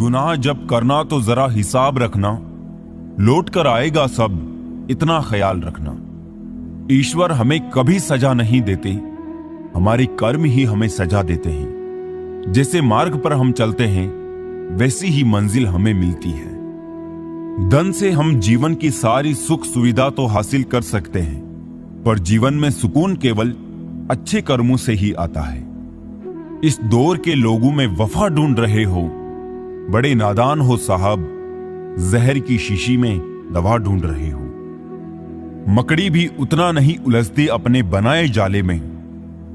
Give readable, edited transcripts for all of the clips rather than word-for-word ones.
गुनाह जब करना तो जरा हिसाब रखना, लौट कर आएगा सब, इतना ख्याल रखना। ईश्वर हमें कभी सजा नहीं देते, हमारे कर्म ही हमें सजा देते हैं। जैसे मार्ग पर हम चलते हैं वैसी ही मंजिल हमें मिलती है। धन से हम जीवन की सारी सुख सुविधा तो हासिल कर सकते हैं, पर जीवन में सुकून केवल अच्छे कर्मों से ही आता है। इस दौर के लोगों में वफा ढूंढ रहे हो, बड़े नादान हो साहब, जहर की शीशी में दवा ढूंढ रहे हो। मकड़ी भी उतना नहीं उलझती अपने बनाए जाले में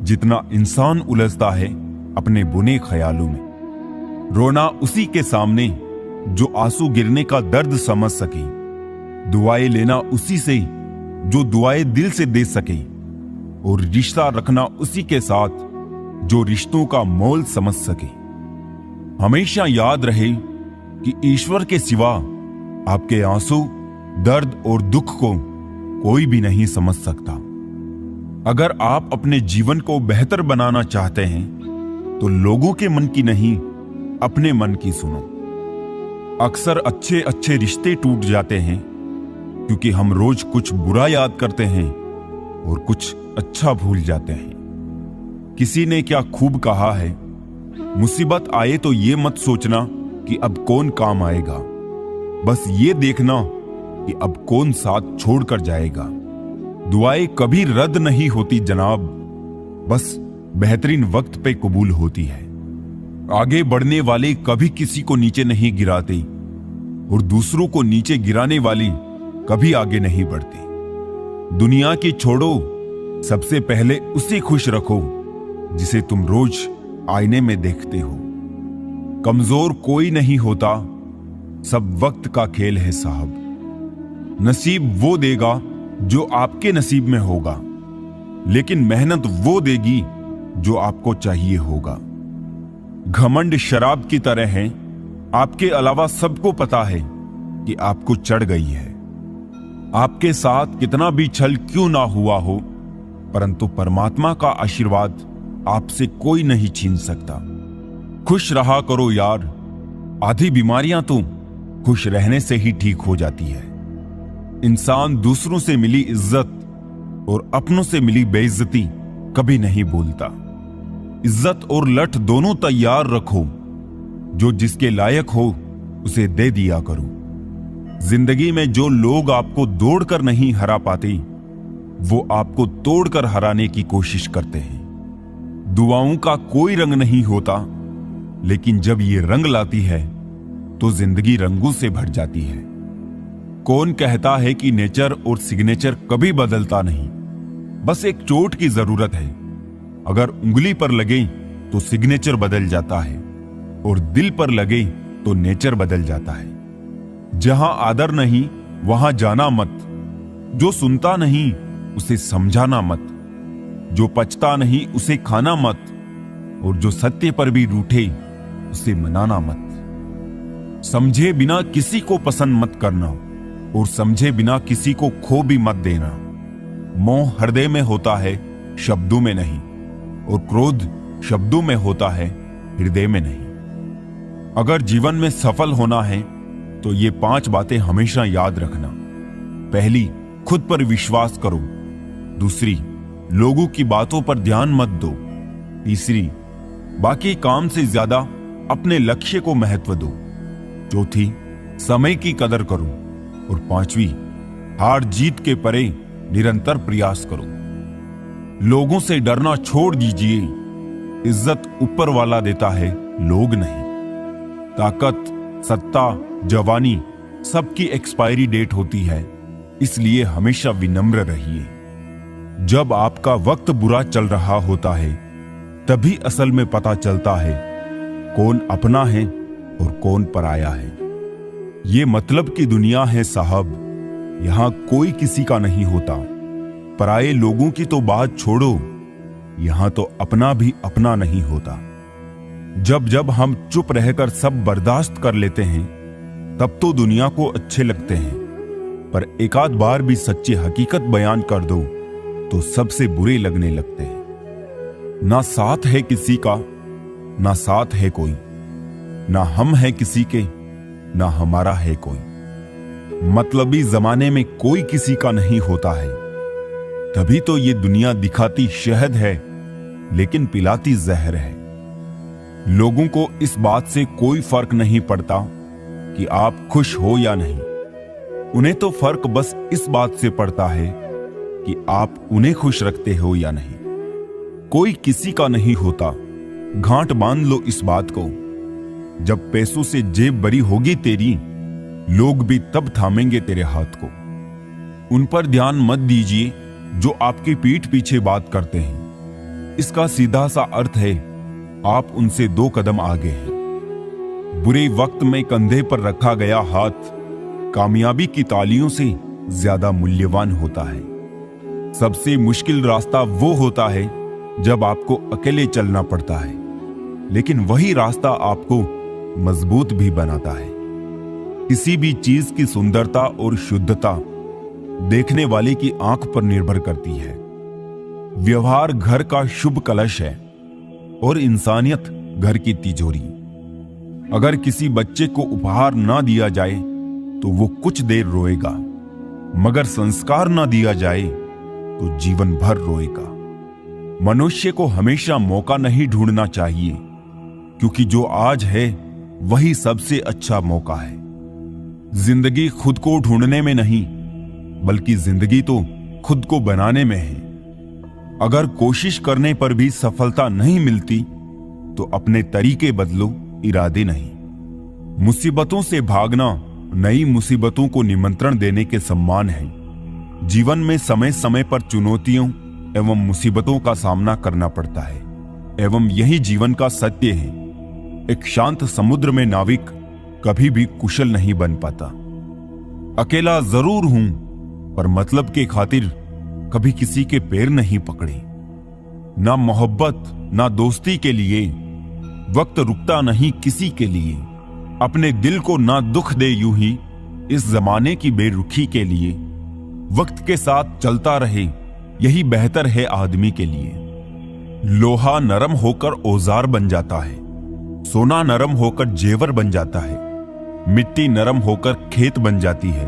जितना इंसान उलझता है अपने बुने ख्यालों में। रोना उसी के सामने जो आंसू गिरने का दर्द समझ सके, दुआएं लेना उसी से जो दुआएं दिल से दे सके, और रिश्ता रखना उसी के साथ जो रिश्तों का मोल समझ सके। हमेशा याद रहे कि ईश्वर के सिवा आपके आंसू, दर्द और दुख को कोई भी नहीं समझ सकता। अगर आप अपने जीवन को बेहतर बनाना चाहते हैं तो लोगों के मन की नहीं, अपने मन की सुनो। अक्सर अच्छे अच्छे रिश्ते टूट जाते हैं क्योंकि हम रोज कुछ बुरा याद करते हैं और कुछ अच्छा भूल जाते हैं। किसी ने क्या खूब कहा है, मुसीबत आए तो ये मत सोचना कि अब कौन काम आएगा, बस ये देखना कि अब कौन साथ छोड़कर जाएगा। दुआएं कभी रद्द नहीं होती जनाब, बस बेहतरीन वक्त पे कबूल होती है। आगे बढ़ने वाले कभी किसी को नीचे नहीं गिराते और दूसरों को नीचे गिराने वाली कभी आगे नहीं बढ़ती। दुनिया की छोड़ो, सबसे पहले उसे खुश रखो जिसे तुम रोज आईने में देखते हो। कमजोर कोई नहीं होता, सब वक्त का खेल है साहब। नसीब वो देगा जो आपके नसीब में होगा, लेकिन मेहनत वो देगी जो आपको चाहिए होगा। घमंड शराब की तरह है, आपके अलावा सबको पता है कि आपको चढ़ गई है। आपके साथ कितना भी छल क्यों ना हुआ हो, परंतु परमात्मा का आशीर्वाद आपसे कोई नहीं छीन सकता। खुश रहा करो यार, आधी बीमारियां तो खुश रहने से ही ठीक हो जाती है। इंसान दूसरों से मिली इज्जत और अपनों से मिली बेइज्जती कभी नहीं भूलता। इज्जत और लठ दोनों तैयार रखो, जो जिसके लायक हो उसे दे दिया करो। जिंदगी में जो लोग आपको दौड़कर नहीं हरा पाते, वो आपको तोड़कर हराने की कोशिश करते हैं। दुआओं का कोई रंग नहीं होता, लेकिन जब ये रंग लाती है तो जिंदगी रंगों से भर जाती है। कौन कहता है कि नेचर और सिग्नेचर कभी बदलता नहीं, बस एक चोट की जरूरत है। अगर उंगली पर लगे तो सिग्नेचर बदल जाता है और दिल पर लगे तो नेचर बदल जाता है। जहां आदर नहीं वहां जाना मत, जो सुनता नहीं उसे समझाना मत, जो पचता नहीं उसे खाना मत, और जो सत्य पर भी रूठे उसे मनाना मत। समझे बिना किसी को पसंद मत करना और समझे बिना किसी को खो भी मत देना। मोह हृदय में होता है, शब्दों में नहीं, और क्रोध शब्दों में होता है, हृदय में नहीं। अगर जीवन में सफल होना है तो ये 5 बातें हमेशा याद रखना। पहली, खुद पर विश्वास करो। दूसरी, लोगों की बातों पर ध्यान मत दो। तीसरी, बाकी काम से ज्यादा अपने लक्ष्य को महत्व दो। चौथी, समय की कदर करो। और पांचवी, हार जीत के परे निरंतर प्रयास करो। लोगों से डरना छोड़ दीजिए, इज्जत ऊपर वाला देता है, लोग नहीं। ताकत, सत्ता, जवानी सबकी एक्सपायरी डेट होती है, इसलिए हमेशा विनम्र रहिए। जब आपका वक्त बुरा चल रहा होता है तभी असल में पता चलता है कौन अपना है और कौन पराया है। ये मतलब की दुनिया है साहब, यहां कोई किसी का नहीं होता। पराये लोगों की तो बात छोड़ो, यहां तो अपना भी अपना नहीं होता। जब जब हम चुप रहकर सब बर्दाश्त कर लेते हैं तब तो दुनिया को अच्छे लगते हैं, पर एकाध बार भी सच्ची हकीकत बयान कर दो तो सबसे बुरे लगने लगते हैं। ना साथ है किसी का, ना साथ है कोई। ना हम हैं किसी के, ना हमारा है कोई। मतलबी जमाने में कोई किसी का नहीं होता है। तभी तो ये दुनिया दिखाती शहद है लेकिन पिलाती जहर है। लोगों को इस बात से कोई फर्क नहीं पड़ता कि आप खुश हो या नहीं। उन्हें तो फर्क बस इस बात से पड़ता है कि आप उन्हें खुश रखते हो या नहीं। कोई किसी का नहीं होता, गांठ बांध लो इस बात को। जब पैसों से जेब भरी होगी तेरी, लोग भी तब थामेंगे तेरे हाथ को। उन पर ध्यान मत दीजिए जो आपकी पीठ पीछे बात करते हैं। इसका सीधा सा अर्थ है आप उनसे 2 कदम आगे हैं। बुरे वक्त में कंधे पर रखा गया हाथ कामयाबी की तालियों से ज्यादा मूल्यवान होता है। सबसे मुश्किल रास्ता वो होता है जब आपको अकेले चलना पड़ता है, लेकिन वही रास्ता आपको मजबूत भी बनाता है। किसी भी चीज की सुंदरता और शुद्धता देखने वाले की आंख पर निर्भर करती है। व्यवहार घर का शुभ कलश है और इंसानियत घर की तिजोरी। अगर किसी बच्चे को उपहार ना दिया जाए तो वो कुछ देर रोएगा, मगर संस्कार ना दिया जाए तो जीवन भर रोएगा। मनुष्य को हमेशा मौका नहीं ढूंढना चाहिए, क्योंकि जो आज है वही सबसे अच्छा मौका है। जिंदगी खुद को ढूंढने में नहीं, बल्कि जिंदगी तो खुद को बनाने में है। अगर कोशिश करने पर भी सफलता नहीं मिलती तो अपने तरीके बदलो, इरादे नहीं। मुसीबतों से भागना नई मुसीबतों को निमंत्रण देने के सम्मान है। जीवन में समय समय पर चुनौतियों एवं मुसीबतों का सामना करना पड़ता है, एवं यही जीवन का सत्य है। एक शांत समुद्र में नाविक कभी भी कुशल नहीं बन पाता। अकेला जरूर हूं, पर मतलब के खातिर कभी किसी के पैर नहीं पकड़े। ना मोहब्बत ना दोस्ती के लिए वक्त रुकता नहीं किसी के लिए। अपने दिल को ना दुख दे यूं ही इस जमाने की बेरुखी के लिए। वक्त के साथ चलता रहे यही बेहतर है आदमी के लिए। लोहा नरम होकर औजार बन जाता है, सोना नरम होकर जेवर बन जाता है, मिट्टी नरम होकर खेत बन जाती है,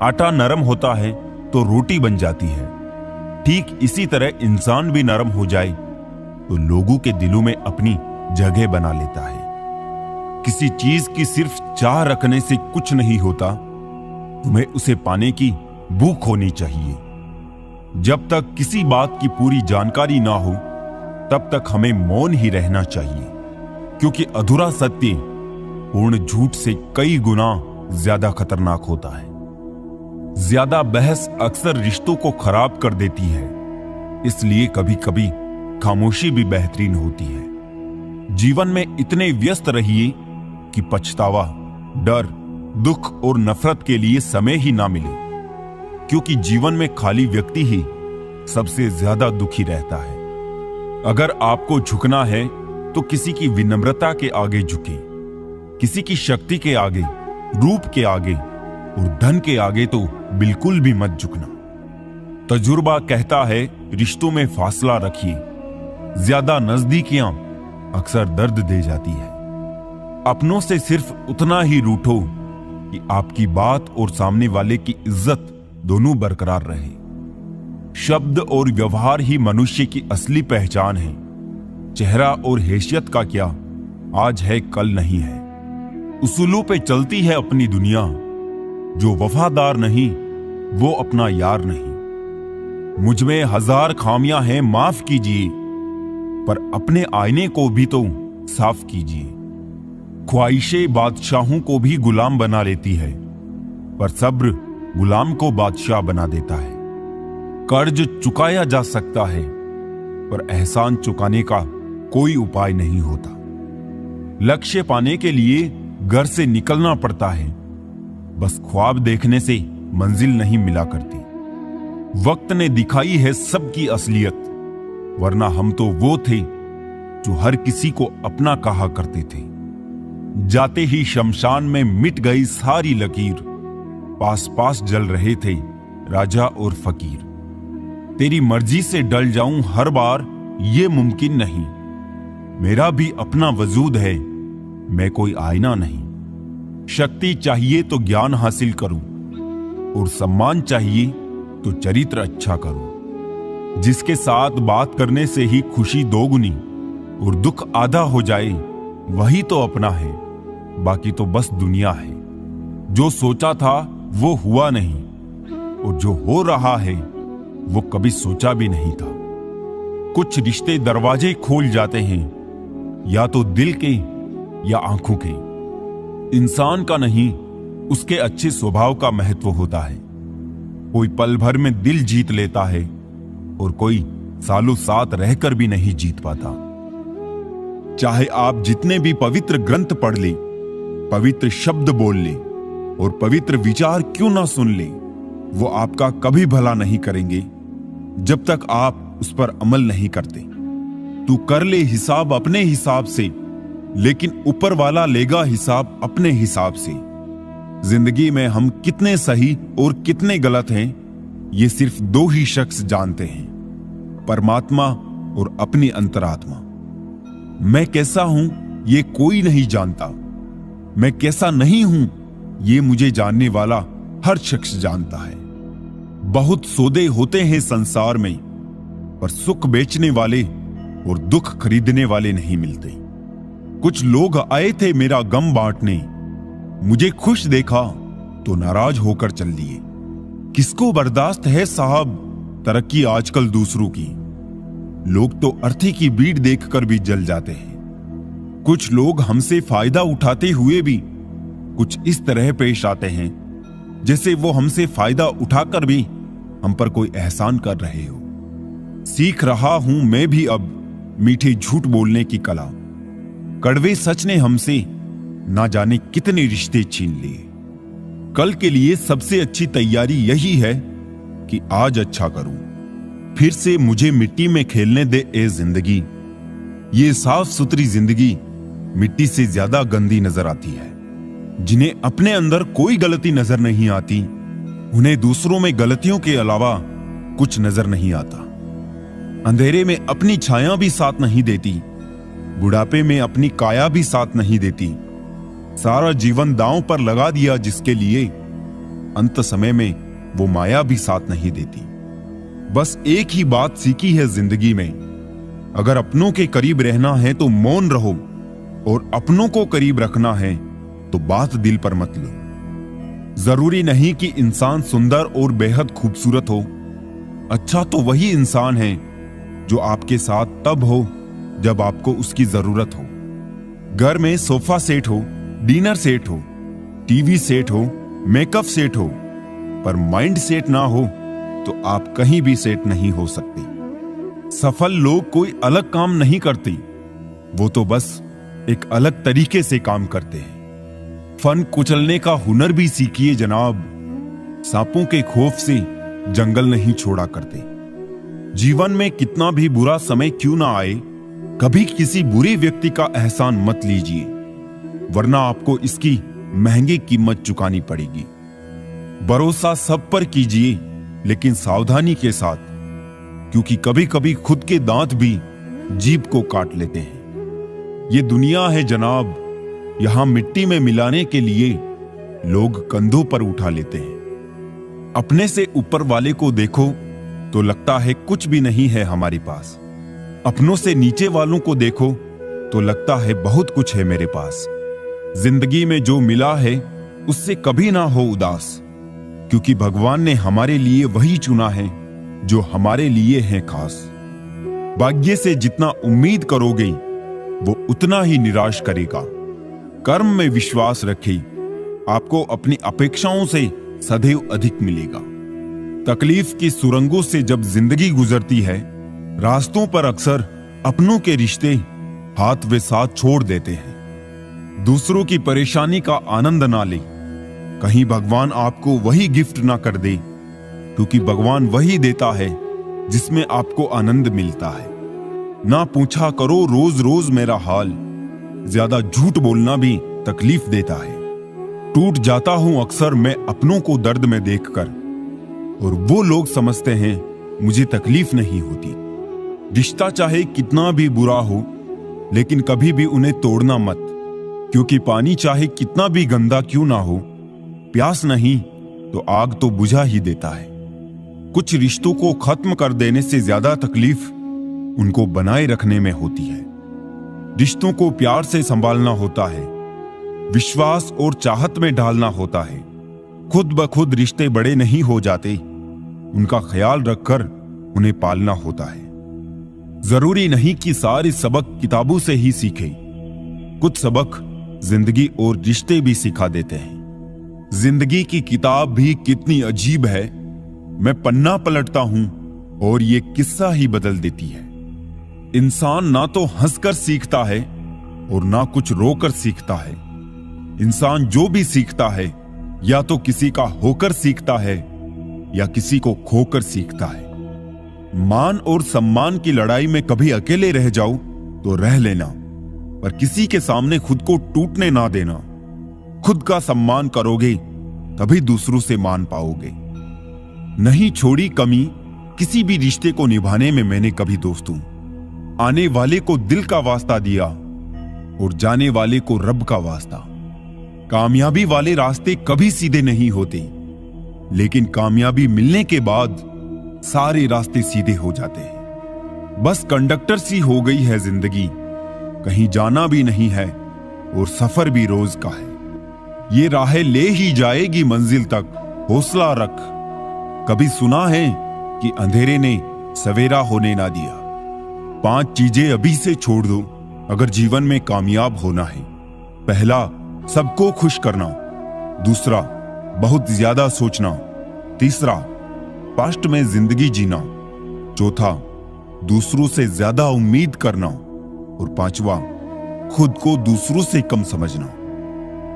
आटा नरम होता है तो रोटी बन जाती है। ठीक इसी तरह इंसान भी नरम हो जाए तो लोगों के दिलों में अपनी जगह बना लेता है। किसी चीज की सिर्फ चाह रखने से कुछ नहीं होता, तुम्हें उसे पाने की भूख होनी चाहिए। जब तक किसी बात की पूरी जानकारी ना हो तब तक हमें मौन ही रहना चाहिए, क्योंकि अधूरा सत्य पूर्ण झूठ से कई गुना ज्यादा खतरनाक होता है। ज्यादा बहस अक्सर रिश्तों को खराब कर देती है, इसलिए कभी कभी खामोशी भी बेहतरीन होती है। जीवन में इतने व्यस्त रहिए कि पछतावा, डर, दुख और नफरत के लिए समय ही ना मिले, क्योंकि जीवन में खाली व्यक्ति ही सबसे ज्यादा दुखी रहता है। अगर आपको झुकना है तो किसी की विनम्रता के आगे झुके, किसी की शक्ति के आगे, रूप के आगे और धन के आगे तो बिल्कुल भी मत झुकना। तजुर्बा कहता है रिश्तों में फासला रखिए। ज्यादा नजदीकियां अक्सर दर्द दे जाती है। अपनों से सिर्फ उतना ही रूठो कि आपकी बात और सामने वाले की इज्जत दोनों बरकरार रहे। शब्द और व्यवहार ही मनुष्य की असली पहचान है। चेहरा और हैसियत का क्या, आज है कल नहीं है। उसूलों पे चलती है अपनी दुनिया, जो वफादार नहीं वो अपना यार नहीं। मुझ में 1000 खामियां हैं माफ कीजिए, पर अपने आईने को भी तो साफ कीजिए। ख्वाहिशें बादशाहों को भी गुलाम बना लेती है, पर सब्र गुलाम को बादशाह बना देता है। कर्ज चुकाया जा सकता है, पर एहसान चुकाने का कोई उपाय नहीं होता। लक्ष्य पाने के लिए घर से निकलना पड़ता है, बस ख्वाब देखने से मंजिल नहीं मिला करती। वक्त ने दिखाई है सबकी असलियत, वरना हम तो वो थे जो हर किसी को अपना कहा करते थे। जाते ही शमशान में मिट गई सारी लकीर, पास पास जल रहे थे राजा और फकीर। तेरी मर्जी से डल जाऊं हर बार ये मुमकिन नहीं, मेरा भी अपना वजूद है मैं कोई आईना नहीं। शक्ति चाहिए तो ज्ञान हासिल करूं, और सम्मान चाहिए तो चरित्र अच्छा करूं। जिसके साथ बात करने से ही खुशी दोगुनी और दुख आधा हो जाए, वही तो अपना है, बाकी तो बस दुनिया है। जो सोचा था वो हुआ नहीं, और जो हो रहा है वो कभी सोचा भी नहीं था। कुछ रिश्ते दरवाजे खोल जाते हैं, या तो दिल के या आंखों के। इंसान का नहीं, उसके अच्छे स्वभाव का महत्व होता है। कोई पल भर में दिल जीत लेता है, और कोई सालों साथ रहकर भी नहीं जीत पाता। चाहे आप जितने भी पवित्र ग्रंथ पढ़ ले, पवित्र शब्द बोल ले, और पवित्र विचार क्यों ना सुन ले, वो आपका कभी भला नहीं करेंगे जब तक आप उस पर अमल नहीं करते। तू कर ले हिसाब अपने हिसाब से, लेकिन ऊपर वाला लेगा हिसाब अपने हिसाब से। जिंदगी में हम कितने सही और कितने गलत हैं, ये सिर्फ दो ही शख्स जानते हैं, परमात्मा और अपनी अंतरात्मा। मैं कैसा हूं ये कोई नहीं जानता, मैं कैसा नहीं हूं ये मुझे जानने वाला हर शख्स जानता है। बहुत सौदे होते हैं संसार में, पर सुख बेचने वाले और दुख खरीदने वाले नहीं मिलते। कुछ लोग आए थे मेरा गम बांटने, मुझे खुश देखा तो नाराज होकर चल दिए। किसको बर्दाश्त है साहब तरक्की आजकल दूसरों की। लोग तो अर्थी की बीड़ देखकर भी जल जाते हैं। कुछ लोग हमसे फायदा उठाते हुए भी कुछ इस तरह पेश आते हैं जैसे वो हमसे फायदा उठाकर भी हम पर कोई एहसान कर रहे हो। सीख रहा हूं मैं भी अब मीठे झूठ बोलने की कला। कड़वे सच ने हमसे ना जाने कितने रिश्ते छीन लिए। कल के लिए सबसे अच्छी तैयारी यही है कि आज अच्छा करूं। फिर से मुझे मिट्टी में खेलने दे ए जिंदगी। ये साफ सुथरी जिंदगी मिट्टी से ज्यादा गंदी नजर आती है। जिन्हें अपने अंदर कोई गलती नजर नहीं आती, उन्हें दूसरों में गलतियों के अलावा कुछ नजर नहीं आता। अंधेरे में अपनी छाया भी साथ नहीं देती, बुढ़ापे में अपनी काया भी साथ नहीं देती। सारा जीवन दांव पर लगा दिया जिसके लिए, अंत समय में वो माया भी साथ नहीं देती। बस एक ही बात सीखी है जिंदगी में, अगर अपनों के करीब रहना है तो मौन रहो, और अपनों को करीब रखना है तो बात दिल पर मत लो। जरूरी नहीं कि इंसान सुंदर और बेहद खूबसूरत हो। अच्छा तो वही इंसान है जो आपके साथ तब हो जब आपको उसकी जरूरत हो। घर में सोफा सेट हो, डिनर सेट हो, टीवी सेट हो, मेकअप सेट हो, पर माइंड सेट ना हो तो आप कहीं भी सेट नहीं हो सकते। सफल लोग कोई अलग काम नहीं करते, वो तो बस एक अलग तरीके से काम करते हैं। फन कुचलने का हुनर भी सीखिए जनाब, सांपों के खौफ से जंगल नहीं छोड़ा करते। जीवन में कितना भी बुरा समय क्यों ना आए, कभी किसी बुरे व्यक्ति का एहसान मत लीजिए, वरना आपको इसकी महंगी कीमत चुकानी पड़ेगी। भरोसा सब पर कीजिए, लेकिन सावधानी के साथ, क्योंकि कभी कभी खुद के दांत भी जीभ को काट लेते हैं। ये दुनिया है जनाब, यहां मिट्टी में मिलाने के लिए लोग कंधों पर उठा लेते हैं। अपने से ऊपर वाले को देखो तो लगता है कुछ भी नहीं है हमारे पास। अपनों से नीचे वालों को देखो तो लगता है बहुत कुछ है मेरे पास। जिंदगी में जो मिला है उससे कभी ना हो उदास, क्योंकि भगवान ने हमारे लिए वही चुना है जो हमारे लिए है खास। भाग्य से जितना उम्मीद करोगे वो उतना ही निराश करेगा। कर्म में विश्वास रखें, आपको अपनी अपेक्षाओं से सदैव अधिक मिलेगा। तकलीफ की सुरंगों से जब जिंदगी गुजरती है, रास्तों पर अक्सर अपनों के रिश्ते हाथ वे साथ छोड़ देते हैं। दूसरों की परेशानी का आनंद ना ले, कहीं भगवान आपको वही गिफ्ट ना कर दे, क्योंकि भगवान वही देता है जिसमें आपको आनंद मिलता है। ना पूछा करो रोज रोज मेरा हाल, ज्यादा झूठ बोलना भी तकलीफ देता है। टूट जाता हूं अक्सर मैं अपनों को दर्द में देखकर, और वो लोग समझते हैं मुझे तकलीफ नहीं होती। रिश्ता चाहे कितना भी बुरा हो, लेकिन कभी भी उन्हें तोड़ना मत, क्योंकि पानी चाहे कितना भी गंदा क्यों ना हो, प्यास नहीं तो आग तो बुझा ही देता है। कुछ रिश्तों को खत्म कर देने से ज्यादा तकलीफ उनको बनाए रखने में होती है। रिश्तों को प्यार से संभालना होता है, विश्वास और चाहत में डालना होता है। खुद ब खुद रिश्ते बड़े नहीं हो जाते, उनका ख्याल रखकर उन्हें पालना होता है। जरूरी नहीं कि सारे सबक किताबों से ही सीखे, कुछ सबक जिंदगी और रिश्ते भी सिखा देते हैं। जिंदगी की किताब भी कितनी अजीब है, मैं पन्ना पलटता हूं और ये किस्सा ही बदल देती है। इंसान ना तो हंसकर सीखता है और ना कुछ रोकर सीखता है। इंसान जो भी सीखता है या तो किसी का होकर सीखता है या किसी को खोकर सीखता है। मान और सम्मान की लड़ाई में कभी अकेले रह जाओ तो रह लेना, पर किसी के सामने खुद को टूटने ना देना। खुद का सम्मान करोगे तभी दूसरों से मान पाओगे। नहीं छोड़ी कमी किसी भी रिश्ते को निभाने में मैंने कभी दोस्तों। आने वाले को दिल का वास्ता दिया और जाने वाले को रब का वास्ता। कामयाबी वाले रास्ते कभी सीधे नहीं होते, लेकिन कामयाबी मिलने के बाद सारे रास्ते सीधे हो जाते हैं। बस कंडक्टर सी हो गई है जिंदगी, कहीं जाना भी नहीं है और सफर भी रोज का है। ये राहें ले ही जाएगी मंजिल तक, हौसला रख। कभी सुना है कि अंधेरे ने सवेरा होने ना दिया। 5 चीजें अभी से छोड़ दो अगर जीवन में कामयाब होना है। पहला, सबको खुश करना। दूसरा, बहुत ज्यादा सोचना। तीसरा, पास्ट में जिंदगी जीना। चौथा, दूसरों से ज्यादा उम्मीद करना। और पांचवा, खुद को दूसरों से कम समझना।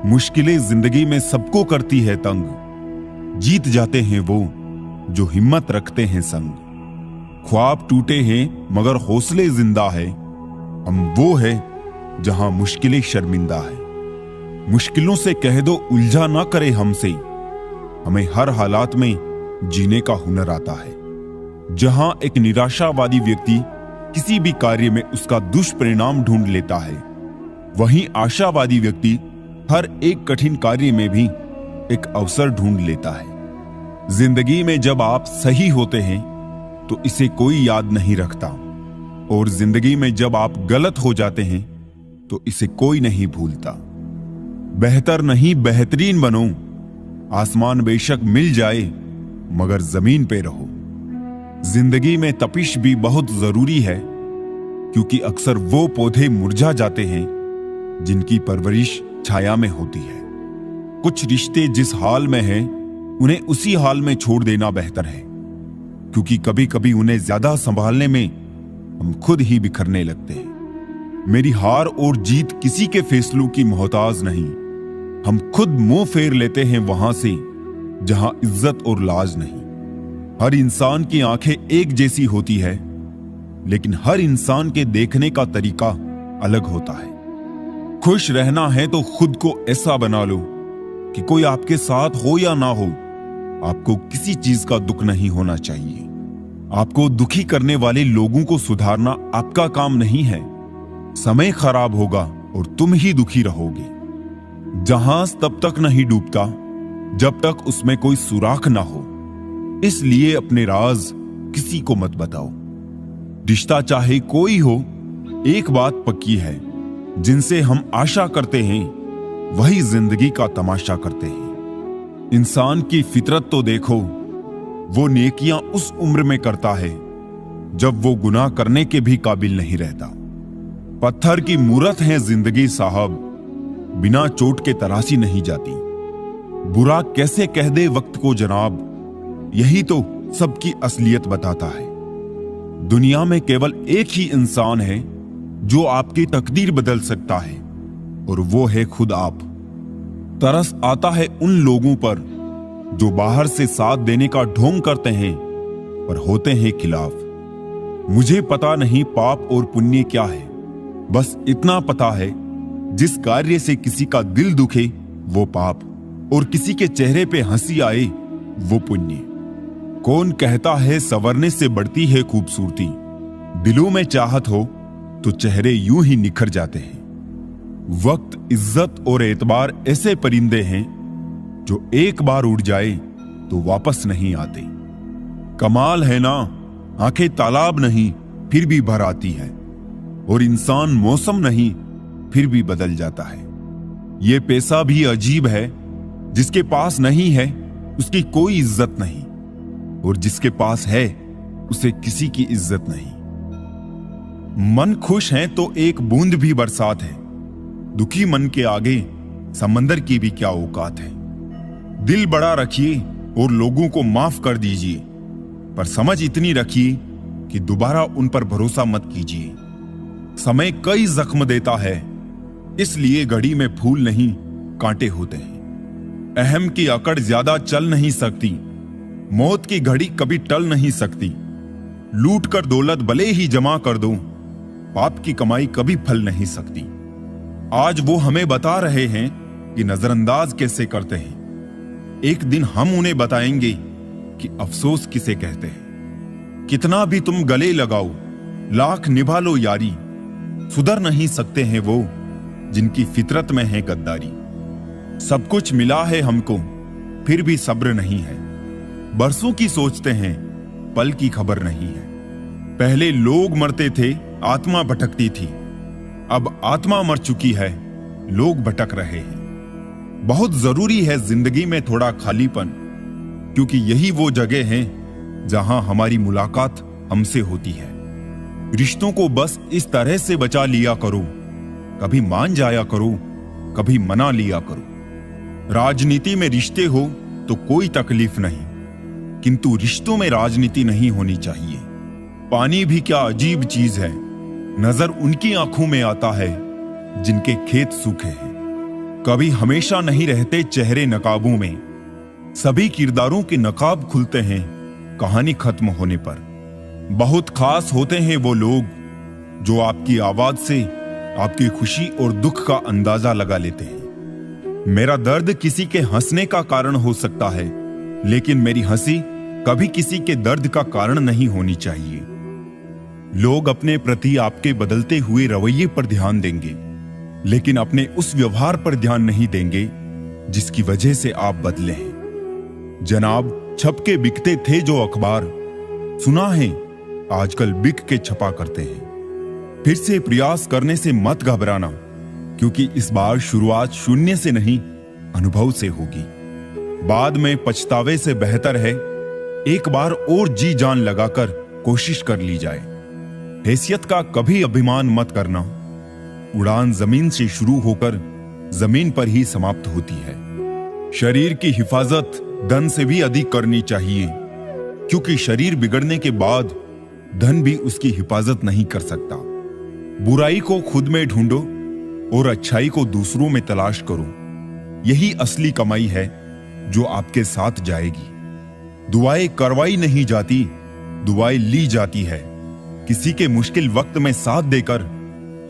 मुश्किलें जिंदगी में सबको करती है तंग, जीत जाते हैं वो जो हिम्मत रखते हैं संग। ख्वाब टूटे हैं मगर हौसले जिंदा है, हम वो है जहां मुश्किलें शर्मिंदा है। मुश्किलों से कह दो उलझा ना करे हमसे, हमें हर हालात में जीने का हुनर आता है। जहां एक निराशावादी व्यक्ति किसी भी कार्य में उसका दुष्परिणाम ढूंढ लेता है, वहीं आशावादी व्यक्ति हर एक कठिन कार्य में भी एक अवसर ढूंढ लेता है। जिंदगी में जब आप सही होते हैं तो इसे कोई याद नहीं रखता, और जिंदगी में जब आप गलत हो जाते हैं तो इसे कोई नहीं भूलता। बेहतर नहीं बेहतरीन बनो, आसमान बेशक मिल जाए मगर जमीन पे रहो। जिंदगी में तपिश भी बहुत जरूरी है, क्योंकि अक्सर वो पौधे मुरझा जाते हैं जिनकी परवरिश छाया में होती है। कुछ रिश्ते जिस हाल में हैं उन्हें उसी हाल में छोड़ देना बेहतर है, क्योंकि कभी कभी उन्हें ज्यादा संभालने में हम खुद ही बिखरने लगते हैं। मेरी हार और जीत किसी के फैसलों की मोहताज नहीं, हम खुद मुंह फेर लेते हैं वहां से जहां इज्जत और लाज नहीं। हर इंसान की आंखें एक जैसी होती है, लेकिन हर इंसान के देखने का तरीका अलग होता है। खुश रहना है तो खुद को ऐसा बना लो कि कोई आपके साथ हो या ना हो, आपको किसी चीज का दुख नहीं होना चाहिए। आपको दुखी करने वाले लोगों को सुधारना आपका काम नहीं है। समय खराब होगा और तुम ही दुखी रहोगे। जहाज तब तक नहीं डूबता जब तक उसमें कोई सुराख ना हो, इसलिए अपने राज किसी को मत बताओ। रिश्ता चाहे कोई हो, एक बात पक्की है, जिनसे हम आशा करते हैं वही जिंदगी का तमाशा करते हैं। इंसान की फितरत तो देखो, वो नेकियां उस उम्र में करता है जब वो गुनाह करने के भी काबिल नहीं रहता। पत्थर की मूरत है जिंदगी साहब, बिना चोट के तराशी नहीं जाती। बुरा कैसे कह दे वक्त को जनाब, यही तो सबकी असलियत बताता है। दुनिया में केवल एक ही इंसान है जो आपकी तकदीर बदल सकता है, और वो है खुद आप। तरस आता है उन लोगों पर जो बाहर से साथ देने का ढोंग करते हैं पर होते हैं खिलाफ। मुझे पता नहीं पाप और पुण्य क्या है, बस इतना पता है जिस कार्य से किसी का दिल दुखे वो पाप, और किसी के चेहरे पे हंसी आए वो पुण्य। कौन कहता है संवरने से बढ़ती है खूबसूरती, दिलों में चाहत हो तो चेहरे यूं ही निखर जाते हैं। वक्त, इज्जत और एतबार ऐसे परिंदे हैं जो एक बार उड़ जाए तो वापस नहीं आते। कमाल है ना, आंखें तालाब नहीं फिर भी भर आती है, और इंसान मौसम नहीं फिर भी बदल जाता है। ये पैसा भी अजीब है, जिसके पास नहीं है उसकी कोई इज्जत नहीं, और जिसके पास है उसे किसी की इज्जत नहीं। मन खुश है तो एक बूंद भी बरसात है, दुखी मन के आगे समंदर की भी क्या औकात है। दिल बड़ा रखिए और लोगों को माफ कर दीजिए, पर समझ इतनी रखिए कि दोबारा उन पर भरोसा मत कीजिए। समय कई जख्म देता है, इसलिए घड़ी में फूल नहीं कांटे होते हैं। अहम की अकड़ ज्यादा चल नहीं सकती, मौत की घड़ी कभी टल नहीं सकती। लूट कर दौलत भले ही जमा कर दो, पाप की कमाई कभी फल नहीं सकती। आज वो हमें बता रहे हैं कि नजरअंदाज कैसे करते हैं। एक दिन हम उन्हें बताएंगे कि अफसोस किसे कहते हैं। कितना भी तुम गले लगाओ, लाख निभा लो यारी, सुधर नहीं सकते हैं वो जिनकी फितरत में है गद्दारी। सब कुछ मिला है हमको फिर भी सब्र नहीं है, बरसों की सोचते हैं पल की खबर नहीं है। पहले लोग मरते थे आत्मा भटकती थी, अब आत्मा मर चुकी है लोग भटक रहे हैं। बहुत जरूरी है जिंदगी में थोड़ा खालीपन, क्योंकि यही वो जगह है जहां हमारी मुलाकात हमसे होती है। रिश्तों को बस इस तरह से बचा लिया करो, कभी मान जाया करो, कभी मना लिया करो। राजनीति में रिश्ते हो तो कोई तकलीफ नहीं, किंतु रिश्तों में राजनीति नहीं होनी चाहिए। पानी भी क्या अजीब चीज है, नजर उनकी आंखों में आता है जिनके खेत सूखे हैं। कभी हमेशा नहीं रहते चेहरे नकाबों में, सभी किरदारों के नकाब खुलते हैं कहानी खत्म होने पर। बहुत खास होते हैं वो लोग जो आपकी आवाज से आपकी खुशी और दुख का अंदाजा लगा लेते हैं। मेरा दर्द किसी के हंसने का कारण हो सकता है, लेकिन मेरी हंसी कभी किसी के दर्द का कारण नहीं होनी चाहिए। लोग अपने प्रति आपके बदलते हुए रवैये पर ध्यान देंगे, लेकिन अपने उस व्यवहार पर ध्यान नहीं देंगे जिसकी वजह से आप बदले हैं। जनाब, छप के बिकते थे जो अखबार, सुना है आजकल बिक के छपा करते हैं। फिर से प्रयास करने से मत घबराना, क्योंकि इस बार शुरुआत शून्य से नहीं अनुभव से होगी। बाद में पछतावे से बेहतर है एक बार और जी जान लगाकर कोशिश कर ली जाए। हैसियत का कभी अभिमान मत करना, उड़ान जमीन से शुरू होकर जमीन पर ही समाप्त होती है। शरीर की हिफाजत धन से भी अधिक करनी चाहिए, क्योंकि शरीर बिगड़ने के बाद धन भी उसकी हिफाजत नहीं कर सकता। बुराई को खुद में ढूंढो और अच्छाई को दूसरों में तलाश करो, यही असली कमाई है जो आपके साथ जाएगी। दुआएं करवाई नहीं जाती, दुआएं ली जाती है, किसी के मुश्किल वक्त में साथ देकर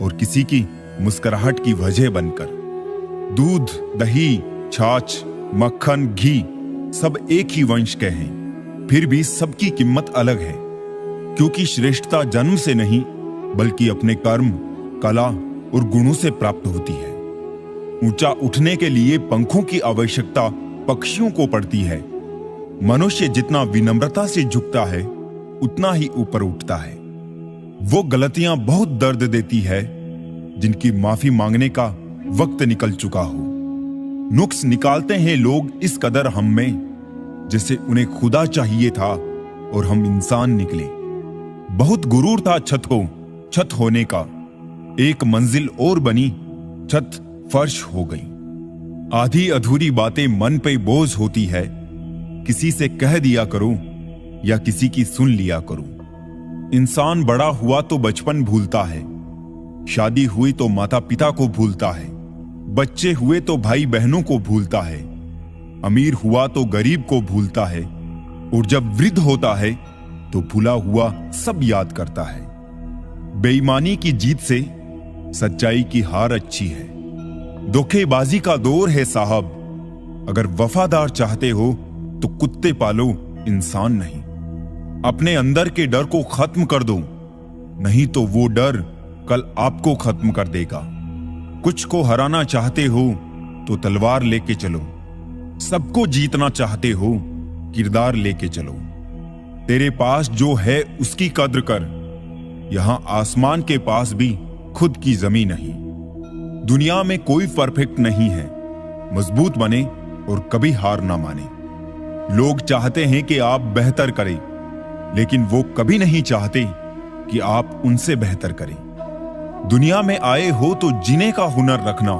और किसी की मुस्कुराहट की वजह बनकर। दूध, दही, छाछ, मक्खन, घी सब एक ही वंश के हैं, फिर भी सबकी कीमत अलग है, क्योंकि श्रेष्ठता जन्म से नहीं बल्कि अपने कर्म, कला और गुणों से प्राप्त होती है। ऊंचा उठने के लिए पंखों की आवश्यकता पक्षियों को पड़ती है। मनुष्य जितना विनम्रता से झुकता है उतना ही ऊपर उठता है। वो गलतियां बहुत दर्द देती है जिनकी माफी मांगने का वक्त निकल चुका हो। नुक्स निकालते हैं लोग इस कदर हम में, जैसे उन्हें खुदा चाहिए था और हम इंसान निकले। बहुत गुरूर था छत को छत होने का, एक मंजिल और बनी, छत फर्श हो गई। आधी अधूरी बातें मन पे बोझ होती है, किसी से कह दिया करो या किसी की सुन लिया करो। इंसान बड़ा हुआ तो बचपन भूलता है, शादी हुई तो माता पिता को भूलता है, बच्चे हुए तो भाई बहनों को भूलता है, अमीर हुआ तो गरीब को भूलता है, और जब वृद्ध होता है तो भूला हुआ सब याद करता है। बेईमानी की जीत से सच्चाई की हार अच्छी है। धोखेबाजी का दौर है साहब, अगर वफादार चाहते हो तो कुत्ते पालो, इंसान नहीं। अपने अंदर के डर को खत्म कर दो, नहीं तो वो डर कल आपको खत्म कर देगा। कुछ को हराना चाहते हो तो तलवार लेके चलो, सबको जीतना चाहते हो किरदार लेके चलो। तेरे पास जो है उसकी कद्र कर, यहां आसमान के पास भी खुद की जमीन नहीं। दुनिया में कोई परफेक्ट नहीं है, मजबूत बने और कभी हार ना माने। लोग चाहते हैं कि आप बेहतर करें, लेकिन वो कभी नहीं चाहते कि आप उनसे बेहतर करें। दुनिया में आए हो तो जीने का हुनर रखना,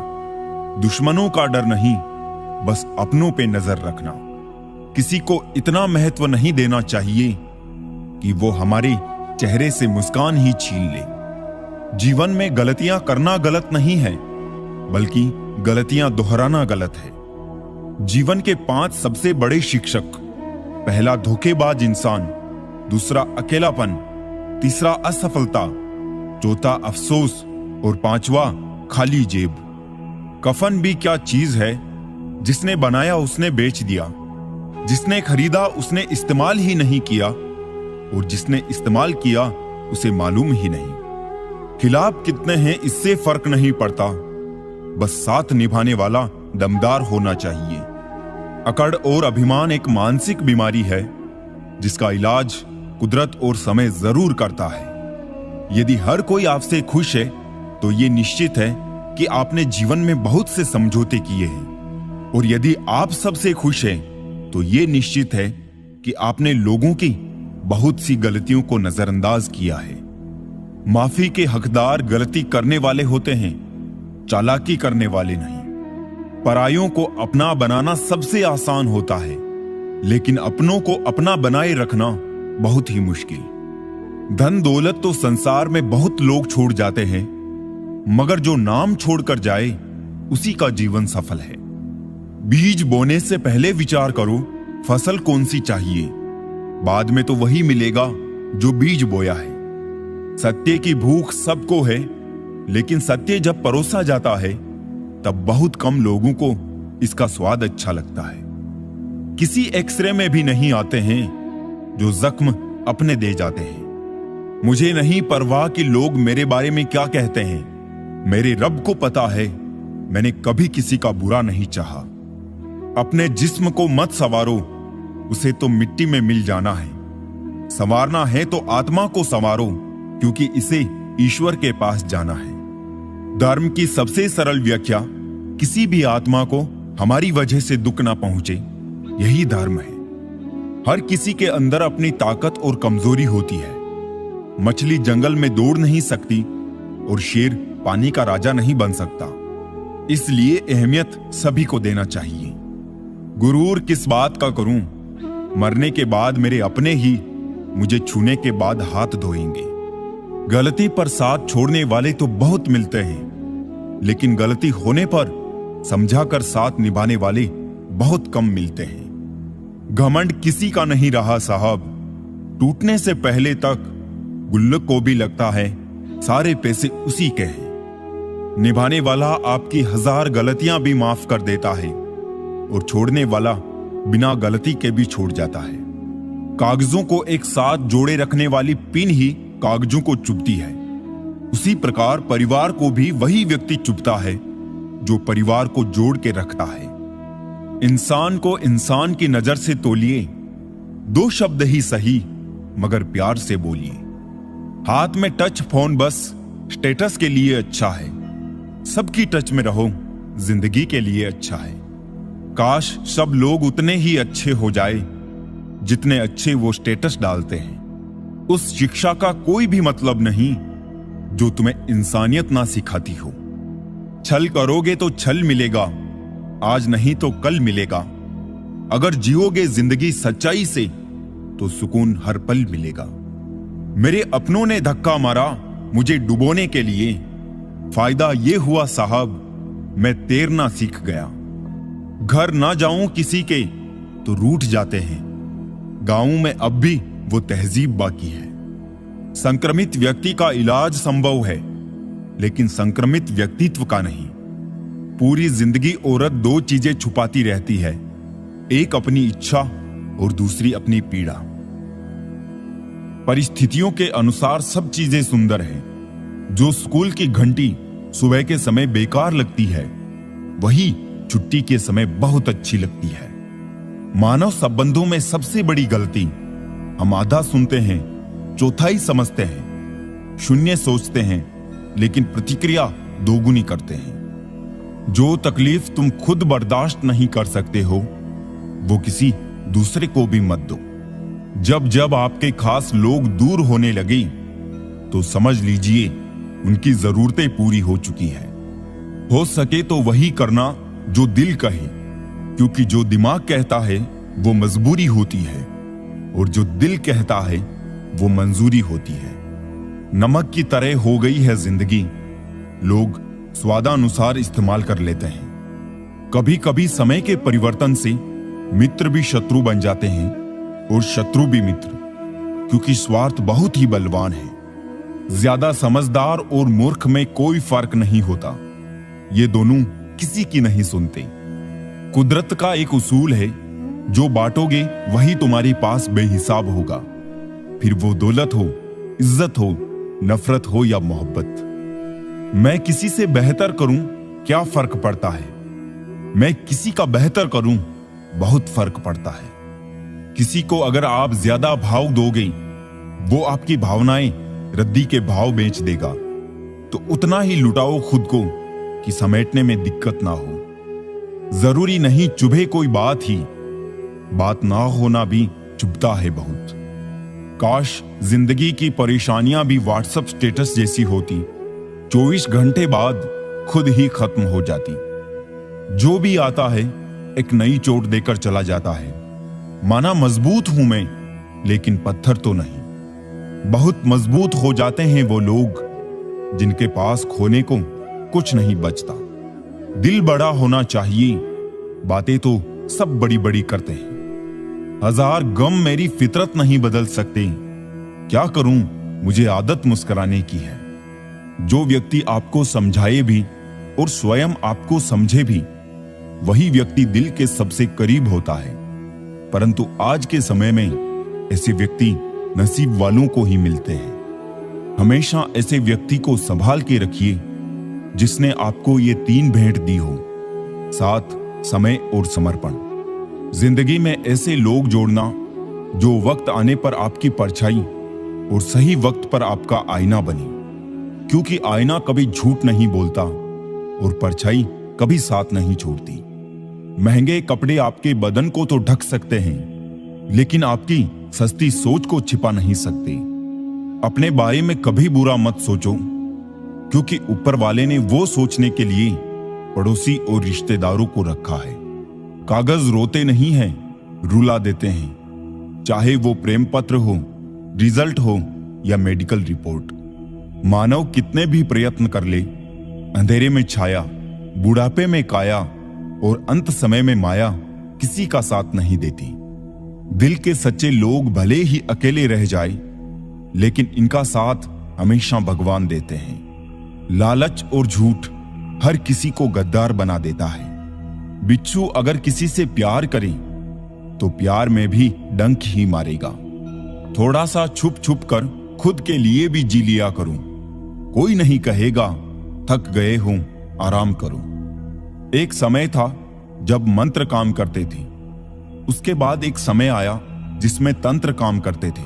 दुश्मनों का डर नहीं, बस अपनों पे नजर रखना। किसी को इतना महत्व नहीं देना चाहिए कि वो हमारे चेहरे से मुस्कान ही छीन ले। जीवन में गलतियां करना गलत नहीं है, बल्कि गलतियां दोहराना गलत है। जीवन के 5 सबसे बड़े शिक्षक: पहला धोखेबाज इंसान, दूसरा अकेलापन, तीसरा असफलता, चौथा अफसोस और 5वां खाली जेब। कफन भी क्या चीज है, जिसने बनाया उसने बेच दिया, जिसने खरीदा उसने इस्तेमाल ही नहीं किया, और जिसने इस्तेमाल किया उसे मालूम ही नहीं। खिलाफ कितने हैं इससे फर्क नहीं पड़ता, बस साथ निभाने वाला दमदार होना चाहिए। अकड़ और अभिमान एक मानसिक बीमारी है, जिसका इलाज कुदरत और समय जरूर करता है। यदि हर कोई आपसे खुश है तो यह निश्चित है कि आपने जीवन में बहुत से समझौते किए हैं, और यदि आप सबसे खुश हैं तो यह निश्चित है कि आपने लोगों की बहुत सी गलतियों को नजरअंदाज किया है। माफी के हकदार गलती करने वाले होते हैं, चालाकी करने वाले नहीं। परायों को अपना बनाना सबसे आसान होता है, लेकिन अपनों को अपना बनाए रखना बहुत ही मुश्किल। धन दौलत तो संसार में बहुत लोग छोड़ जाते हैं, मगर जो नाम छोड़कर जाए उसी का जीवन सफल है। बीज बोने से पहले विचार करो फसल कौन सी चाहिए, बाद में तो वही मिलेगा जो बीज बोया है। सत्य की भूख सबको है, लेकिन सत्य जब परोसा जाता है तब बहुत कम लोगों को इसका स्वाद अच्छा लगता है। किसी एक्सरे में भी नहीं आते हैं जो जख्म अपने दे जाते हैं। मुझे नहीं परवाह कि लोग मेरे बारे में क्या कहते हैं, मेरे रब को पता है मैंने कभी किसी का बुरा नहीं चाहा। अपने जिस्म को मत संवारो, उसे तो मिट्टी में मिल जाना है। संवारना है तो आत्मा को संवारो, क्योंकि इसे ईश्वर के पास जाना है। धर्म की सबसे सरल व्याख्या, किसी भी आत्मा को हमारी वजह से दुख ना पहुंचे, यही धर्म है। हर किसी के अंदर अपनी ताकत और कमजोरी होती है। मछली जंगल में दौड़ नहीं सकती और शेर पानी का राजा नहीं बन सकता, इसलिए अहमियत सभी को देना चाहिए। गुरूर किस बात का करूं, मरने के बाद मेरे अपने ही मुझे छूने के बाद हाथ धोएंगे। गलती पर साथ छोड़ने वाले तो बहुत मिलते हैं, लेकिन गलती होने पर समझाकर साथ निभाने वाले बहुत कम मिलते हैं। घमंड किसी का नहीं रहा साहब, टूटने से पहले तक गुल्लक को भी लगता है सारे पैसे उसी के हैं। निभाने वाला आपकी 1000 गलतियां भी माफ कर देता है, और छोड़ने वाला बिना गलती के भी छोड़ जाता है। कागजों को एक साथ जोड़े रखने वाली पिन ही कागजों को चुभती है, उसी प्रकार परिवार को भी वही व्यक्ति चुभता है जो परिवार को जोड़ के रखता है। इंसान को इंसान की नजर से तोलिए, 2 शब्द ही सही मगर प्यार से बोलिए। हाथ में टच फोन बस स्टेटस के लिए अच्छा है, सबकी टच में रहो जिंदगी के लिए अच्छा है। काश सब लोग उतने ही अच्छे हो जाए जितने अच्छे वो स्टेटस डालते हैं। उस शिक्षा का कोई भी मतलब नहीं जो तुम्हें इंसानियत ना सिखाती हो। छल करोगे तो छल मिलेगा, आज नहीं तो कल मिलेगा। अगर जियोगे जिंदगी सच्चाई से तो सुकून हर पल मिलेगा। मेरे अपनों ने धक्का मारा मुझे डुबोने के लिए, फायदा ये हुआ साहब मैं तैरना सीख गया। घर ना जाऊं किसी के तो रूठ जाते हैं, गांव में अब भी वो तहजीब बाकी है। संक्रमित व्यक्ति का इलाज संभव है, लेकिन संक्रमित व्यक्तित्व का नहीं। पूरी जिंदगी औरत 2 चीजें छुपाती रहती है, एक अपनी इच्छा और दूसरी अपनी पीड़ा। परिस्थितियों के अनुसार सब चीजें सुंदर हैं। जो स्कूल की घंटी सुबह के समय बेकार लगती है, वही छुट्टी के समय बहुत अच्छी लगती है। मानव संबंधों में सबसे बड़ी गलती, हम आधा सुनते हैं, चौथाई समझते हैं, शून्य सोचते हैं, लेकिन प्रतिक्रिया दोगुनी करते हैं। जो तकलीफ तुम खुद बर्दाश्त नहीं कर सकते हो, वो किसी दूसरे को भी मत दो। जब जब आपके खास लोग दूर होने लगे, तो समझ लीजिए उनकी जरूरतें पूरी हो चुकी है। हो सके तो वही करना जो दिल कहे, क्योंकि जो दिमाग कहता है वो मजबूरी होती है, और जो दिल कहता है वो मंजूरी होती है। नमक की तरह हो गई है जिंदगी, लोग स्वादानुसार इस्तेमाल कर लेते हैं। कभी कभी समय के परिवर्तन से मित्र भी शत्रु बन जाते हैं, और शत्रु भी मित्र, क्योंकि स्वार्थ बहुत ही बलवान है। ज्यादा समझदार और मूर्ख में कोई फर्क नहीं होता, ये दोनों किसी की नहीं सुनते। कुदरत का एक उसूल है, जो बांटोगे वही तुम्हारे पास बेहिसाब होगा, फिर वो दौलत हो, इज्जत हो, नफरत हो या मोहब्बत। मैं किसी से बेहतर करूं, क्या फर्क पड़ता है? मैं किसी का बेहतर करूं, बहुत फर्क पड़ता है। किसी को अगर आप ज्यादा भाव दोगे, वो आपकी भावनाएं रद्दी के भाव बेच देगा, तो उतना ही लुटाओ खुद को कि समेटने में दिक्कत ना हो। जरूरी नहीं चुभे कोई बात ही, बात ना होना भी चुभता है बहुत। काश जिंदगी की परेशानियां भी व्हाट्सएप स्टेटस जैसी होती, 24 घंटे बाद खुद ही खत्म हो जाती। जो भी आता है एक नई चोट देकर चला जाता है। माना मजबूत हूं मैं, लेकिन पत्थर तो नहीं। बहुत मजबूत हो जाते हैं वो लोग जिनके पास खोने को कुछ नहीं बचता। दिल बड़ा होना चाहिए, बातें तो सब बड़ी बड़ी करते हैं। हजार गम मेरी फितरत नहीं बदल सकते, क्या करूं, मुझे आदत मुस्कुराने की है। जो व्यक्ति आपको समझाए भी और स्वयं आपको समझे भी, वही व्यक्ति दिल के सबसे करीब होता है। परंतु आज के समय में ऐसे व्यक्ति नसीब वालों को ही मिलते हैं। हमेशा ऐसे व्यक्ति को संभाल के रखिए जिसने आपको ये 3 भेंट दी हो, साथ, समय और समर्पण। जिंदगी में ऐसे लोग जोड़ना जो वक्त आने पर आपकी परछाई और सही वक्त पर आपका आईना बने, क्योंकि आईना कभी झूठ नहीं बोलता और परछाई कभी साथ नहीं छोड़ती। महंगे कपड़े आपके बदन को तो ढक सकते हैं, लेकिन आपकी सस्ती सोच को छिपा नहीं सकते। अपने बारे में कभी बुरा मत सोचो, क्योंकि ऊपर वाले ने वो सोचने के लिए पड़ोसी और रिश्तेदारों को रखा है। कागज रोते नहीं हैं, रुला देते हैं, चाहे वो प्रेम पत्र हो, रिजल्ट हो या मेडिकल रिपोर्ट। मानव कितने भी प्रयत्न कर ले, अंधेरे में छाया, बुढ़ापे में काया और अंत समय में माया किसी का साथ नहीं देती। दिल के सच्चे लोग भले ही अकेले रह जाए, लेकिन इनका साथ हमेशा भगवान देते हैं। लालच और झूठ हर किसी को गद्दार बना देता है। बिच्छू अगर किसी से प्यार करे तो प्यार में भी डंक ही मारेगा। थोड़ा सा छुप छुप कर खुद के लिए भी जी लिया करूं, कोई नहीं कहेगा थक गए हो, आराम करो। एक समय था जब मंत्र काम करते थे, उसके बाद एक समय आया जिसमें तंत्र काम करते थे,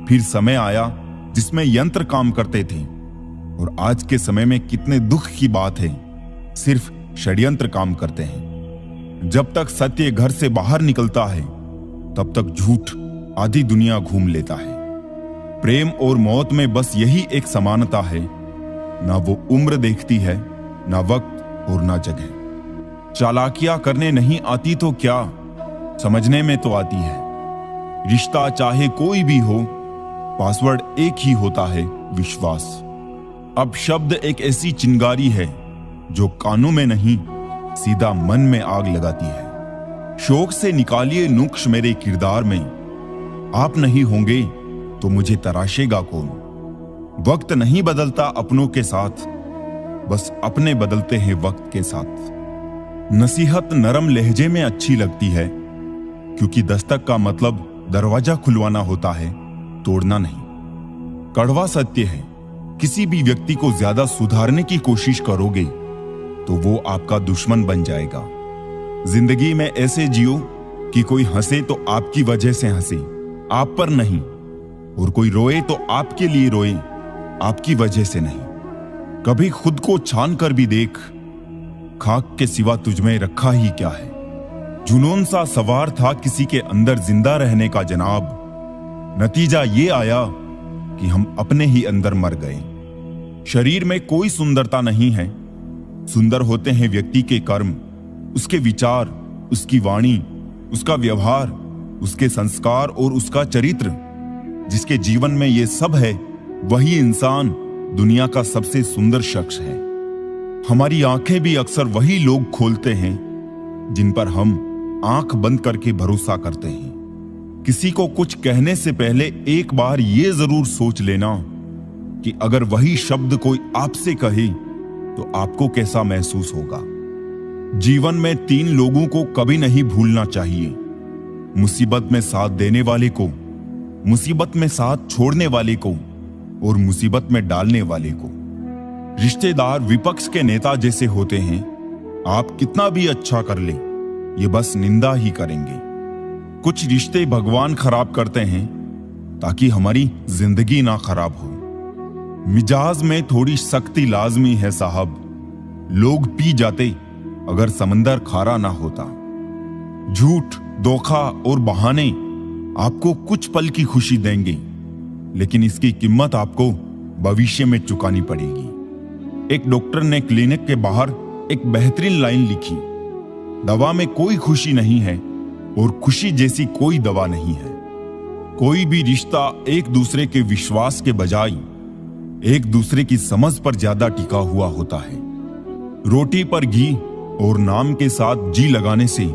फिर समय आया जिसमें यंत्र काम करते थे, और आज के समय में कितने दुख की बात है, सिर्फ षड्यंत्र काम करते हैं। जब तक सत्य घर से बाहर निकलता है, तब तक झूठ आधी दुनिया घूम लेता है। प्रेम और मौत में बस यही एक समानता है, ना वो उम्र देखती है, ना वक्त और ना जगह। चालाकियां करने नहीं आती तो क्या, समझने में तो आती है। रिश्ता चाहे कोई भी हो, पासवर्ड एक ही होता है, विश्वास। अब शब्द एक ऐसी चिंगारी है जो कानों में नहीं, सीधा मन में आग लगाती है। शौक से निकालिए नुक्श मेरे किरदार में, आप नहीं होंगे तो मुझे तराशेगा कौन। वक्त नहीं बदलता अपनों के साथ, बस अपने बदलते हैं वक्त के साथ। नसीहत नरम लहजे में अच्छी लगती है, क्योंकि दस्तक का मतलब दरवाजा खुलवाना होता है, तोड़ना नहीं। कड़वा सत्य है, किसी भी व्यक्ति को ज्यादा सुधारने की कोशिश करोगे तो वो आपका दुश्मन बन जाएगा। जिंदगी में ऐसे जियो कि कोई हंसे तो आपकी वजह से हंसे, आप पर नहीं, और कोई रोए तो आपके लिए रोए, आपकी वजह से नहीं। कभी खुद को छान कर भी देख, खाक के सिवा तुझमें रखा ही क्या है। जुनून सा सवार था किसी के अंदर जिंदा रहने का जनाब, नतीजा ये आया कि हम अपने ही अंदर मर गए। शरीर में कोई सुंदरता नहीं है, सुंदर होते हैं व्यक्ति के कर्म, उसके विचार, उसकी वाणी, उसका व्यवहार, उसके संस्कार और उसका चरित्र। जिसके जीवन में ये सब है वही इंसान दुनिया का सबसे सुंदर शख्स है। हमारी आंखें भी अक्सर वही लोग खोलते हैं जिन पर हम आंख बंद करके भरोसा करते हैं। किसी को कुछ कहने से पहले एक बार ये जरूर सोच लेना कि अगर वही शब्द कोई आपसे कहे तो आपको कैसा महसूस होगा। जीवन में 3 लोगों को कभी नहीं भूलना चाहिए: मुसीबत में साथ देने वाले को, मुसीबत में साथ छोड़ने वाले को और मुसीबत में डालने वाले को। रिश्तेदार विपक्ष के नेता जैसे होते हैं, आप कितना भी अच्छा कर ले ये बस निंदा ही करेंगे। कुछ रिश्ते भगवान खराब करते हैं ताकि हमारी जिंदगी ना खराब हो। मिजाज में थोड़ी सख्ती लाजमी है साहब, लोग पी जाते अगर समंदर खारा ना होता। झूठ, धोखा और बहाने आपको कुछ पल की खुशी देंगे, लेकिन इसकी कीमत आपको भविष्य में चुकानी पड़ेगी। एक डॉक्टर ने क्लिनिक के बाहर एक बेहतरीन लाइन लिखी: दवा में कोई खुशी नहीं है और खुशी जैसी कोई दवा नहीं है। कोई भी रिश्ता एक दूसरे के विश्वास के बजाय एक दूसरे की समझ पर ज्यादा टिका हुआ होता है। रोटी पर घी और नाम के साथ जी लगाने से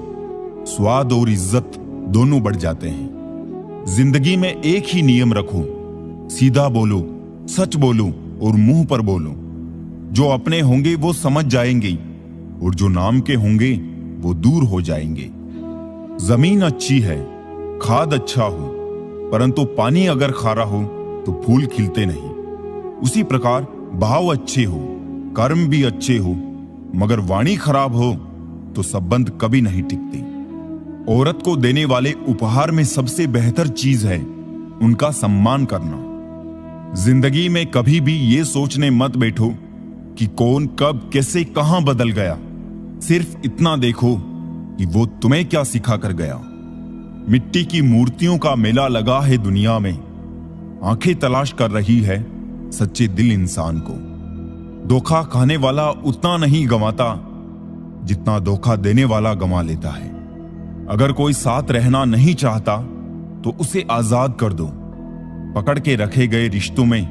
स्वाद और इज्जत दोनों बढ़ जाते हैं। जिंदगी में एक ही नियम रखो: सीधा बोलो, सच बोलो और मुंह पर बोलो। जो अपने होंगे वो समझ जाएंगे और जो नाम के होंगे वो दूर हो जाएंगे। जमीन अच्छी है, खाद अच्छा हो, परंतु पानी अगर खारा हो तो फूल खिलते नहीं। उसी प्रकार भाव अच्छे हो, कर्म भी अच्छे हो, मगर वाणी खराब हो तो संबंध कभी नहीं टिकते। औरत को देने वाले उपहार में सबसे बेहतर चीज है उनका सम्मान करना। जिंदगी में कभी भी ये सोचने मत बैठो कि कौन कब कैसे कहां बदल गया। सिर्फ इतना देखो कि वो तुम्हें क्या सिखा कर गया। मिट्टी की मूर्तियों का मेला लगा है दुनिया में, आंखें तलाश कर रही है सच्चे दिल इंसान को। धोखा खाने वाला उतना नहीं गंवाता जितना धोखा देने वाला गंवा लेता है। अगर कोई साथ रहना नहीं चाहता तो उसे आजाद कर दो। पकड़ के रखे गए रिश्तों में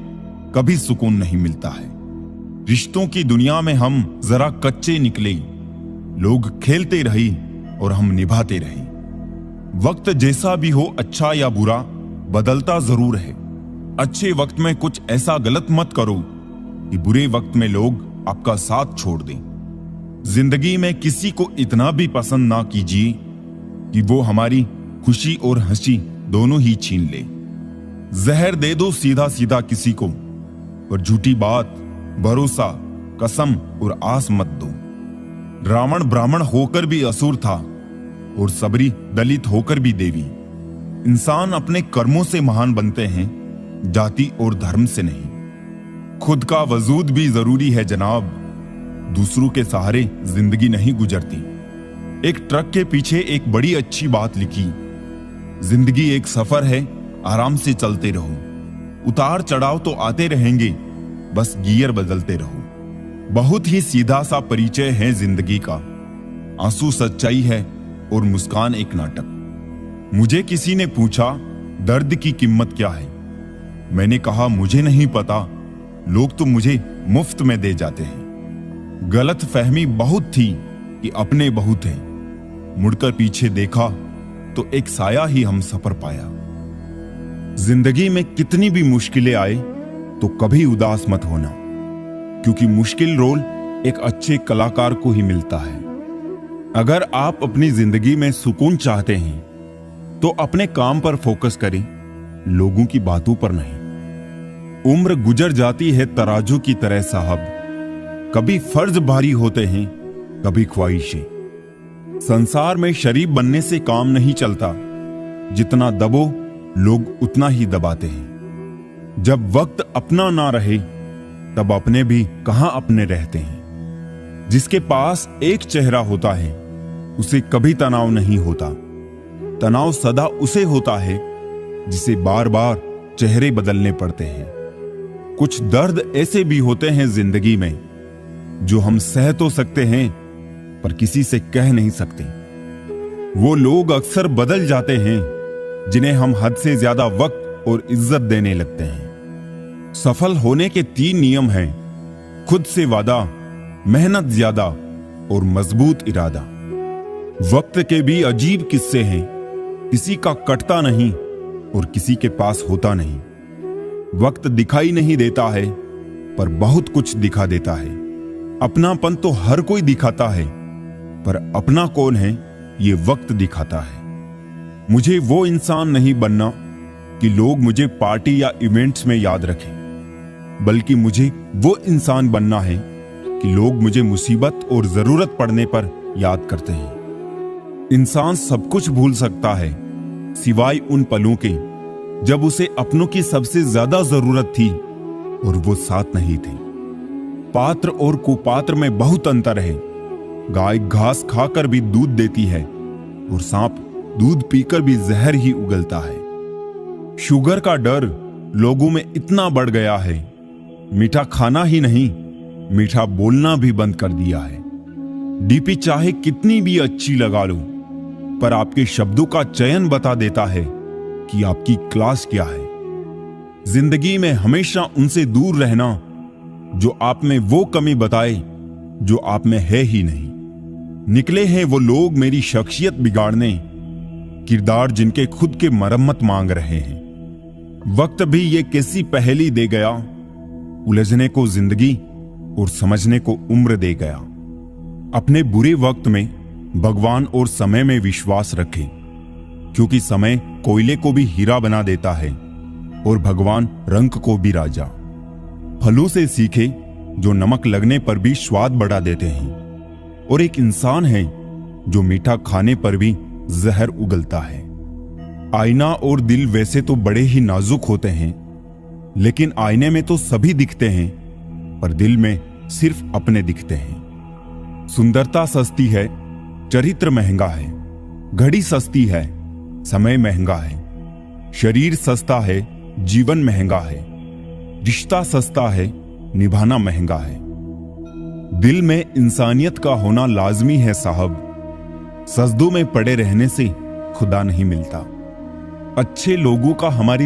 कभी सुकून नहीं मिलता है। रिश्तों की दुनिया में हम जरा कच्चे निकले, लोग खेलते रहे और हम निभाते रहे। वक्त जैसा भी हो, अच्छा या बुरा, बदलता जरूर है। अच्छे वक्त में कुछ ऐसा गलत मत करो कि बुरे वक्त में लोग आपका साथ छोड़ दें। जिंदगी में किसी को इतना भी पसंद ना कीजिए कि वो हमारी खुशी और हंसी दोनों ही छीन ले। जहर दे दो सीधा सीधा किसी को, और झूठी बात, भरोसा, कसम और आस मत दो। रावण ब्राह्मण होकर भी असुर था और सबरी दलित होकर भी देवी। इंसान अपने कर्मों से महान बनते हैं, जाति और धर्म से नहीं। खुद का वजूद भी जरूरी है जनाब, दूसरों के सहारे जिंदगी नहीं गुजरती। एक ट्रक के पीछे एक बड़ी अच्छी बात लिखी: जिंदगी एक सफर है, आराम से चलते रहो। उतार चढ़ाव तो आते रहेंगे, बस गियर बदलते रहो। बहुत ही सीधा सा परिचय है जिंदगी का। आंसू सच्चाई है और मुस्कान एक नाटक। मुझे किसी ने पूछा दर्द की कीमत क्या है। मैंने कहा मुझे नहीं पता, लोग तो मुझे मुफ्त में दे जाते हैं। गलत फहमी बहुत थी कि अपने बहुत हैं। मुड़कर पीछे देखा तो एक साया ही हम सफर पाया। जिंदगी में कितनी भी मुश्किलें आए तो कभी उदास मत होना, क्योंकि मुश्किल रोल एक अच्छे कलाकार को ही मिलता है। अगर आप अपनी जिंदगी में सुकून चाहते हैं तो अपने काम पर फोकस करें, लोगों की बातों पर नहीं। उम्र गुजर जाती है तराजू की तरह साहब, कभी फर्ज भारी होते हैं, कभी ख्वाहिशें। संसार में शरीफ बनने से काम नहीं चलता, जितना दबो लोग उतना ही दबाते हैं। जब वक्त अपना ना रहे तब अपने भी कहां अपने रहते हैं। जिसके पास एक चेहरा होता है उसे कभी तनाव नहीं होता, तनाव सदा उसे होता है जिसे बार बार चेहरे बदलने पड़ते हैं। कुछ दर्द ऐसे भी होते हैं जिंदगी में जो हम सह तो सकते हैं पर किसी से कह नहीं सकते। वो लोग अक्सर बदल जाते हैं जिन्हें हम हद से ज्यादा वक्त और इज्जत देने लगते हैं। सफल होने के 3 नियम हैं: खुद से वादा, मेहनत ज्यादा और मजबूत इरादा। वक्त के भी अजीब किस्से हैं, किसी का कटता नहीं और किसी के पास होता नहीं। वक्त दिखाई नहीं देता है पर बहुत कुछ दिखा देता है। अपनापन तो हर कोई दिखाता है पर अपना कौन है ये वक्त दिखाता है। मुझे वो इंसान नहीं बनना कि लोग मुझे पार्टी या इवेंट्स में याद रखें, बल्कि मुझे वो इंसान बनना है कि लोग मुझे मुसीबत और जरूरत पड़ने पर याद करते हैं। इंसान सब कुछ भूल सकता है सिवाय उन पलों के जब उसे अपनों की सबसे ज्यादा जरूरत थी और वो साथ नहीं थे। पात्र और कुपात्र में बहुत अंतर है। गाय घास खाकर भी दूध देती है और सांप दूध पीकर भी जहर ही उगलता है। शुगर का डर लोगों में इतना बढ़ गया है, मीठा खाना ही नहीं मीठा बोलना भी बंद कर दिया है। डीपी चाहे कितनी भी अच्छी लगा लो पर आपके शब्दों का चयन बता देता है कि आपकी क्लास क्या है। जिंदगी में हमेशा उनसे दूर रहना जो आप में वो कमी बताए जो आप में है ही नहीं। निकले हैं वो लोग मेरी शख्सियत बिगाड़ने, किरदार जिनके खुद के मरम्मत मांग रहे हैं। वक्त भी ये कैसी पहेली दे गया, उलझने को जिंदगी और समझने को उम्र दे गया। अपने बुरे वक्त में भगवान और समय में विश्वास रखें, क्योंकि समय कोयले को भी हीरा बना देता है और भगवान रंग को भी राजा। फलों से सीखे जो नमक लगने पर भी स्वाद बढ़ा देते हैं, और एक इंसान है जो मीठा खाने पर भी जहर उगलता है। आईना और दिल वैसे तो बड़े ही नाजुक होते हैं, लेकिन आईने में तो सभी दिखते हैं पर दिल में सिर्फ अपने दिखते हैं। सुंदरता सस्ती है, चरित्र महंगा है। घड़ी सस्ती है, समय महंगा है। शरीर सस्ता है, जीवन महंगा है। रिश्ता सस्ता है, निभाना महंगा है। दिल में इंसानियत का होना लाजमी है साहब, सजदों में पड़े रहने से खुदा नहीं मिलता। अच्छे लोगों का हमारी